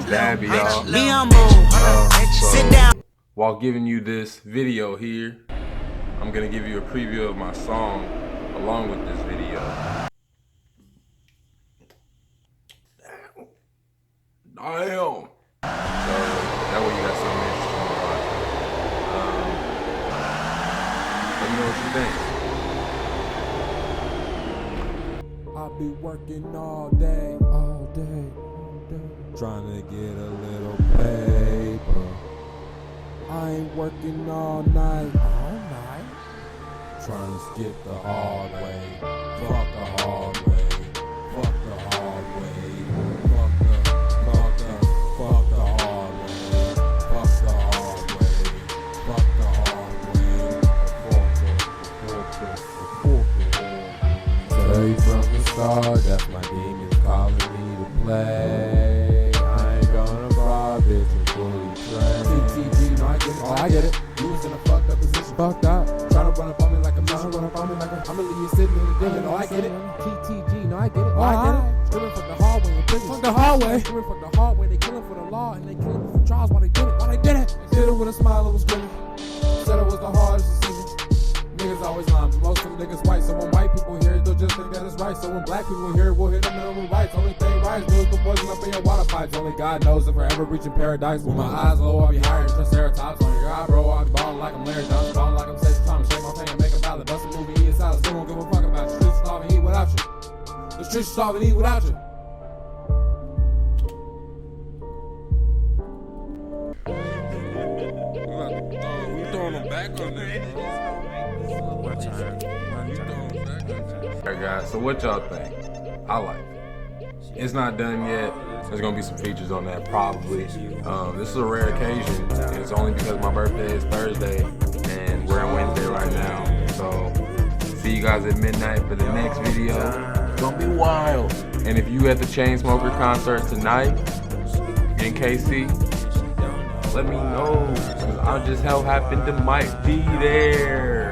Dabb, y'all. Sit down. While giving you this video here, I'm gonna give you a preview of my song along with this video. Damn. So that way you got something interesting to watch. Let me know what you think. I'll be working all day, trying to get a little paper. I ain't working all night, trying to skip the hard way. Fuck the hard way, fuck the hard way, fuck the hard way, fuck the hard way, fuck the hard way. Say from the start, that's my demons calling me to play. I ain't gonna rob it and fully train. GTAV, no, I get it. Oh, I get it. You was in a fucked up position. Fucked up. Tryna run up on me like a mission. I'ma leave you sitting in the digging. Oh, I get it. GTG, no, I get it. Oh, I get it. Screaming from the hallway in prison. From the hallway. Screaming from the hallway. They killing for the law and they killing for trials while they did it. While they did it. Did it with a smile and was grinning. Said it was the hardest decision. Niggas always lying, but most of them niggas white. So when white people hear it, they'll just think that it's right. So when black people hear it, we'll hit them in the rights. Only thing right is put poison up in your water pipes. Only God knows if we're ever reaching paradise. With my eyes low, I'll be higher than Triceratops. On your eye, bro, I'll be ballin' like I'm Larry Johnson. Ballin' like I'm Sexy Thomas. Shake my thing and make a ballad. Bust a movie, eat a salad. Still won't give a fuck about you. Streets starve and eat without you. The streets starve and eat without you. We throwing them back on there. Alright guys, so what y'all think? I like it. It's not done yet. There's gonna be some features on that probably. This is a rare occasion, and it's only because my birthday is Thursday and we're on Wednesday right now. So see you guys at midnight for the next video. It's gonna be wild. And if you at the Chainsmoker concert tonight in KC, let me know, because I just happen to might be there.